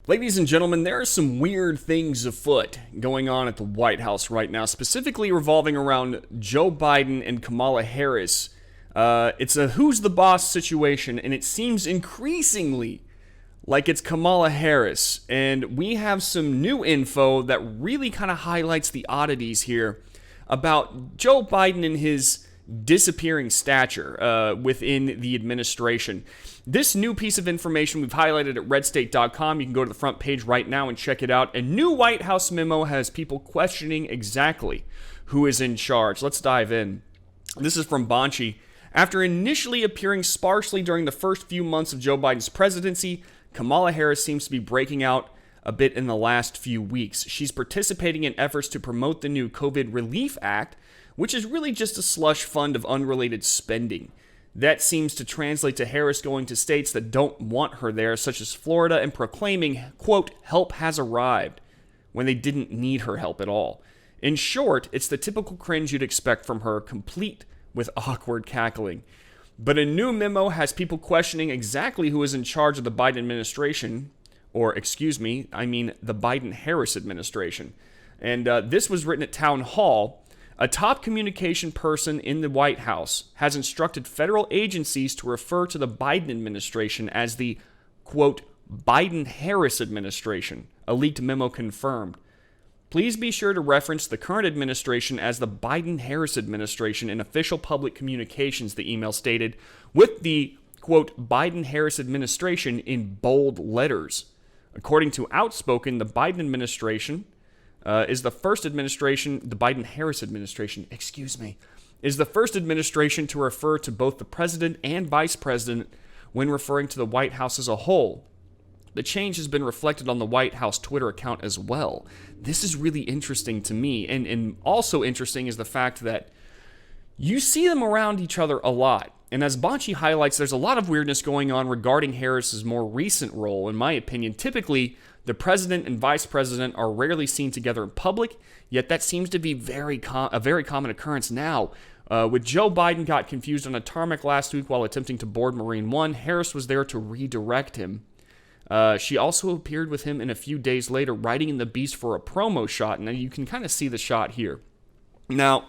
Ladies and gentlemen, there are some weird things afoot going on at the White House right now, specifically revolving around Joe Biden and Kamala Harris. It's a who's the boss situation, and it seems increasingly like it's Kamala Harris. And we have some new info that really kind of highlights the oddities here about Joe Biden and his disappearing stature within the administration. This new piece of information we've highlighted at RedState.com. You can go to the front page right now and check it out. A new White House memo has people questioning exactly who is in charge. Let's dive in. This is from Banshee. After initially appearing sparsely during the first few months of Joe Biden's presidency, Kamala Harris seems to be breaking out a bit in the last few weeks. She's participating in efforts to promote the new COVID Relief Act, which is really just a slush fund of unrelated spending. That seems to translate to Harris going to states that don't want her there, such as Florida, and proclaiming, quote, help has arrived, when they didn't need her help at all. In short, it's the typical cringe you'd expect from her, complete with awkward cackling. But a new memo has people questioning exactly who is in charge of the Biden administration, or the Biden-Harris administration. And this was written at Town Hall. A top communication person in the White House has instructed federal agencies to refer to the Biden administration as the, quote, Biden-Harris administration, a leaked memo confirmed. Please be sure to reference the current administration as the Biden-Harris administration in official public communications, the email stated, with the, quote, Biden-Harris administration in bold letters. According to Outspoken, the Biden administration is the first administration, the Biden-Harris administration, is the first administration to refer to both the president and vice president when referring to the White House as a whole. The change has been reflected on the White House Twitter account as well. This is really interesting to me, and also interesting is the fact that you see them around each other a lot. And as Banshee highlights, there's a lot of weirdness going on regarding Harris's more recent role. In my opinion, typically, the president and vice president are rarely seen together in public, yet that seems to be a very common occurrence now. With Joe Biden got confused on a tarmac last week while attempting to board Marine One, Harris was there to redirect him. She also appeared with him in a few days later, riding in the Beast for a promo shot, and you can kind of see the shot here. Now,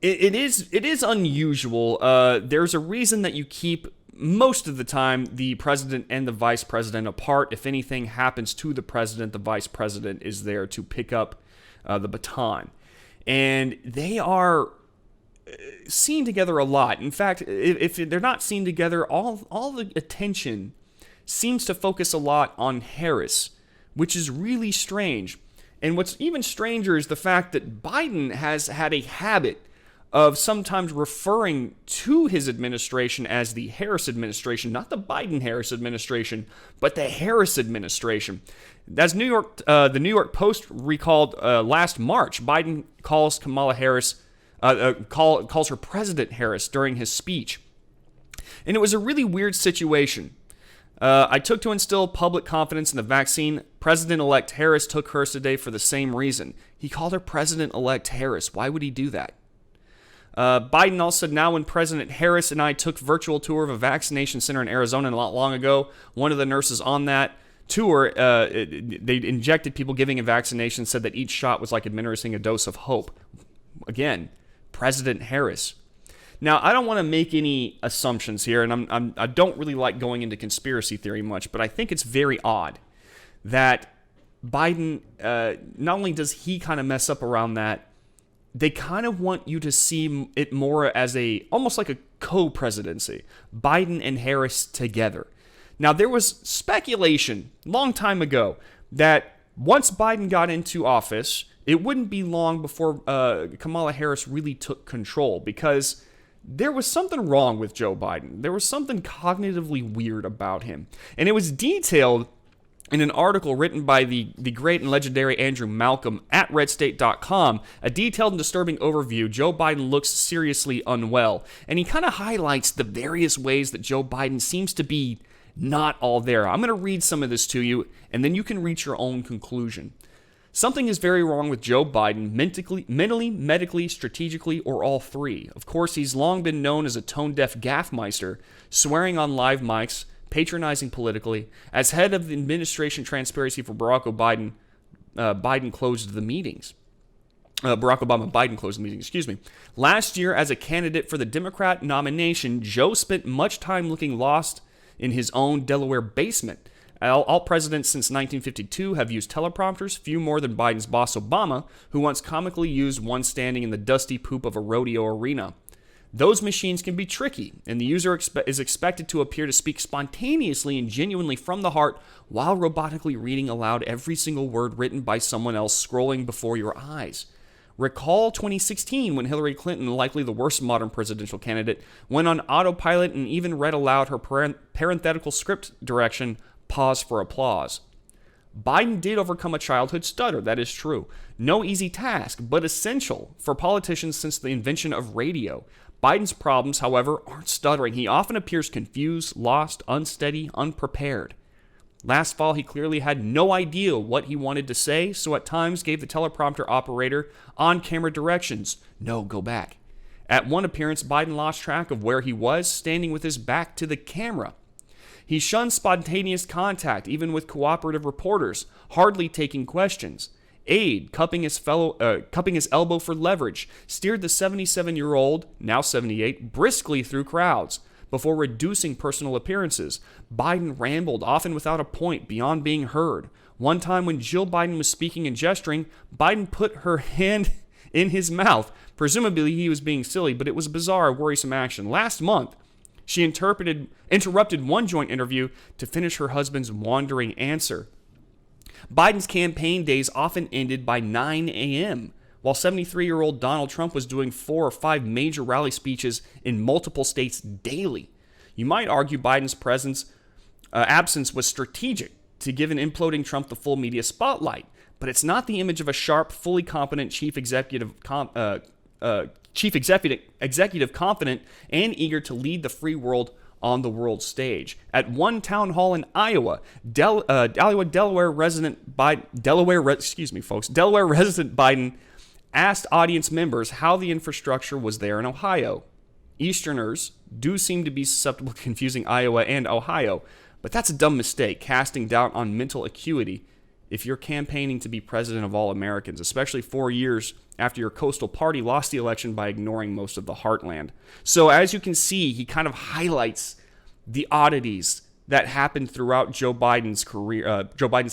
it is unusual. There's a reason that you keep most of the time the president and the vice president apart. If anything happens to the president, the vice president is there to pick up the baton. And they are seen together a lot. In fact, if they're not seen together, all the attention seems to focus a lot on Harris, which is really strange. And what's even stranger is the fact that Biden has had a habit of sometimes referring to his administration as the Harris administration, not the Biden-Harris administration, but the Harris administration. As the New York Post recalled last March, Biden calls Kamala Harris, calls her President Harris during his speech. And it was a really weird situation. I took to instill public confidence in the vaccine. President-elect Harris took hers today for the same reason. He called her President-elect Harris. Why would he do that? Biden also said, now when President Harris and I took virtual tour of a vaccination center in Arizona not long ago, one of the nurses on that tour, they injected people giving a vaccination, said that each shot was like administering a dose of hope. Again, President Harris. Now, I don't want to make any assumptions here, and I don't really like going into conspiracy theory much, but I think it's very odd that Biden, not only does he kind of mess up around that, they kind of want you to see it more as almost like a co-presidency, Biden and Harris together. Now, there was speculation a long time ago that once Biden got into office, it wouldn't be long before Kamala Harris really took control, because there was something wrong with Joe Biden. There was something cognitively weird about him. And it was detailed in an article written by the great and legendary Andrew Malcolm at RedState.com, a detailed and disturbing overview. Joe Biden looks seriously unwell. And he kind of highlights the various ways that Joe Biden seems to be not all there. I'm going to read some of this to you, and then you can reach your own conclusion. Something is very wrong with Joe Biden, mentally, medically, strategically, or all three. Of course, he's long been known as a tone-deaf gaffmeister, swearing on live mics, patronizing politically. As head of the administration transparency for Barack Obama, Biden closed the meetings. Biden closed the meeting, excuse me. Last year, as a candidate for the Democrat nomination, Joe spent much time looking lost in his own Delaware basement. All presidents since 1952 have used teleprompters, few more than Biden's boss Obama, who once comically used one standing in the dusty poop of a rodeo arena. Those machines can be tricky, and the user is expected to appear to speak spontaneously and genuinely from the heart while robotically reading aloud every single word written by someone else scrolling before your eyes. Recall 2016 when Hillary Clinton, likely the worst modern presidential candidate, went on autopilot and even read aloud her parenthetical script direction, pause for applause. Biden did overcome a childhood stutter, that is true. No easy task, but essential for politicians since the invention of radio. Biden's problems, however, aren't stuttering. He often appears confused, lost, unsteady, unprepared. Last fall, he clearly had no idea what he wanted to say, so at times gave the teleprompter operator on-camera directions. No, go back. At one appearance, Biden lost track of where he was, standing with his back to the camera. He shunned spontaneous contact, even with cooperative reporters, hardly taking questions. Aide, cupping his elbow for leverage, steered the 77-year-old, now 78, briskly through crowds. Before reducing personal appearances, Biden rambled, often without a point, beyond being heard. One time when Jill Biden was speaking and gesturing, Biden put her hand in his mouth. Presumably he was being silly, but it was a bizarre, worrisome action. Last month, she interrupted one joint interview to finish her husband's wandering answer. Biden's campaign days often ended by 9 a.m., while 73-year-old Donald Trump was doing 4 or 5 major rally speeches in multiple states daily. You might argue Biden's absence was strategic to give an imploding Trump the full media spotlight, but it's not the image of a sharp, fully competent chief executive confident and eager to lead the free world on the world stage. At one town hall in Iowa, Delaware resident Biden asked audience members how the infrastructure was there in Ohio. Easterners do seem to be susceptible to confusing Iowa and Ohio, but that's a dumb mistake, casting doubt on mental acuity if you're campaigning to be president of all Americans, especially 4 years after your coastal party lost the election by ignoring most of the heartland. So as you can see, he kind of highlights the oddities that happened throughout Joe Biden's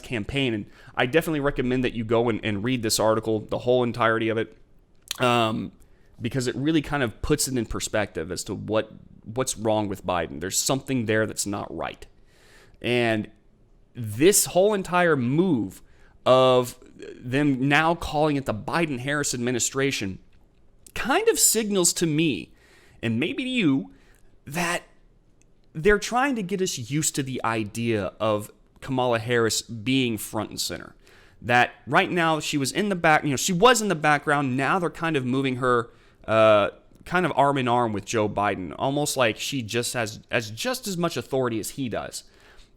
campaign. And I definitely recommend that you go and read this article, the whole entirety of it, because it really kind of puts it in perspective as to what's wrong with Biden. There's something there that's not right. And this whole entire move of them now calling it the Biden-Harris administration kind of signals to me, and maybe to you, that they're trying to get us used to the idea of Kamala Harris being front and center. That right now she was in the back, she was in the background. Now they're kind of moving her kind of arm in arm with Joe Biden, almost like she just has just as much authority as he does.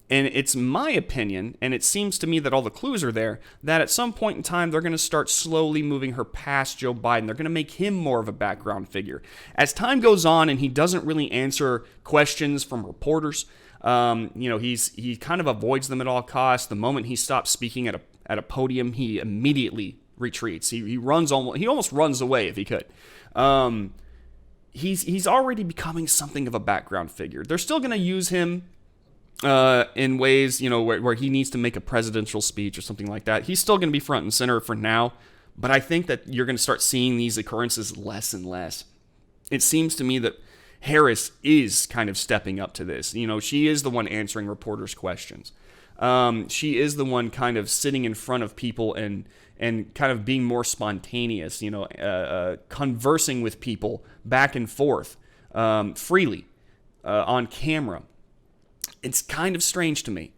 And it's my opinion, and it seems to me that all the clues are there, that at some point in time, they're going to start slowly moving her past Joe Biden. They're going to make him more of a background figure. As time goes on and he doesn't really answer questions from reporters, he kind of avoids them at all costs. The moment he stops speaking at a podium, he immediately retreats. He almost runs away if he could. He's already becoming something of a background figure. They're still going to use him in ways, where he needs to make a presidential speech or something like that. He's still going to be front and center for now, but I think that you're going to start seeing these occurrences less and less. It seems to me that Harris is kind of stepping up to this. She is the one answering reporters' questions. She is the one kind of sitting in front of people and kind of being more spontaneous, conversing with people back and forth freely on camera. It's kind of strange to me.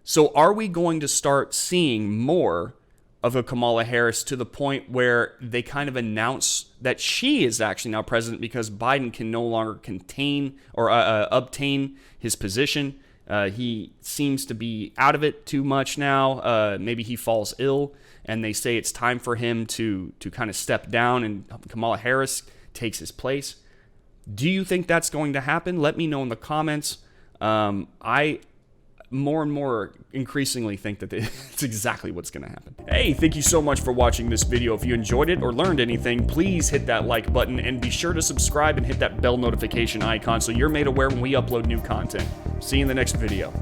So are we going to start seeing more of a Kamala Harris to the point where they kind of announce that she is actually now president because Biden can no longer contain or obtain his position? He seems to be out of it too much now. Maybe he falls ill and they say it's time for him to kind of step down and Kamala Harris takes his place. Do you think that's going to happen? Let me know in the comments. I more and more increasingly think that it's exactly what's going to happen. Hey, thank you so much for watching this video. If you enjoyed it or learned anything, please hit that like button and be sure to subscribe and hit that bell notification icon so you're made aware when we upload new content. See you in the next video.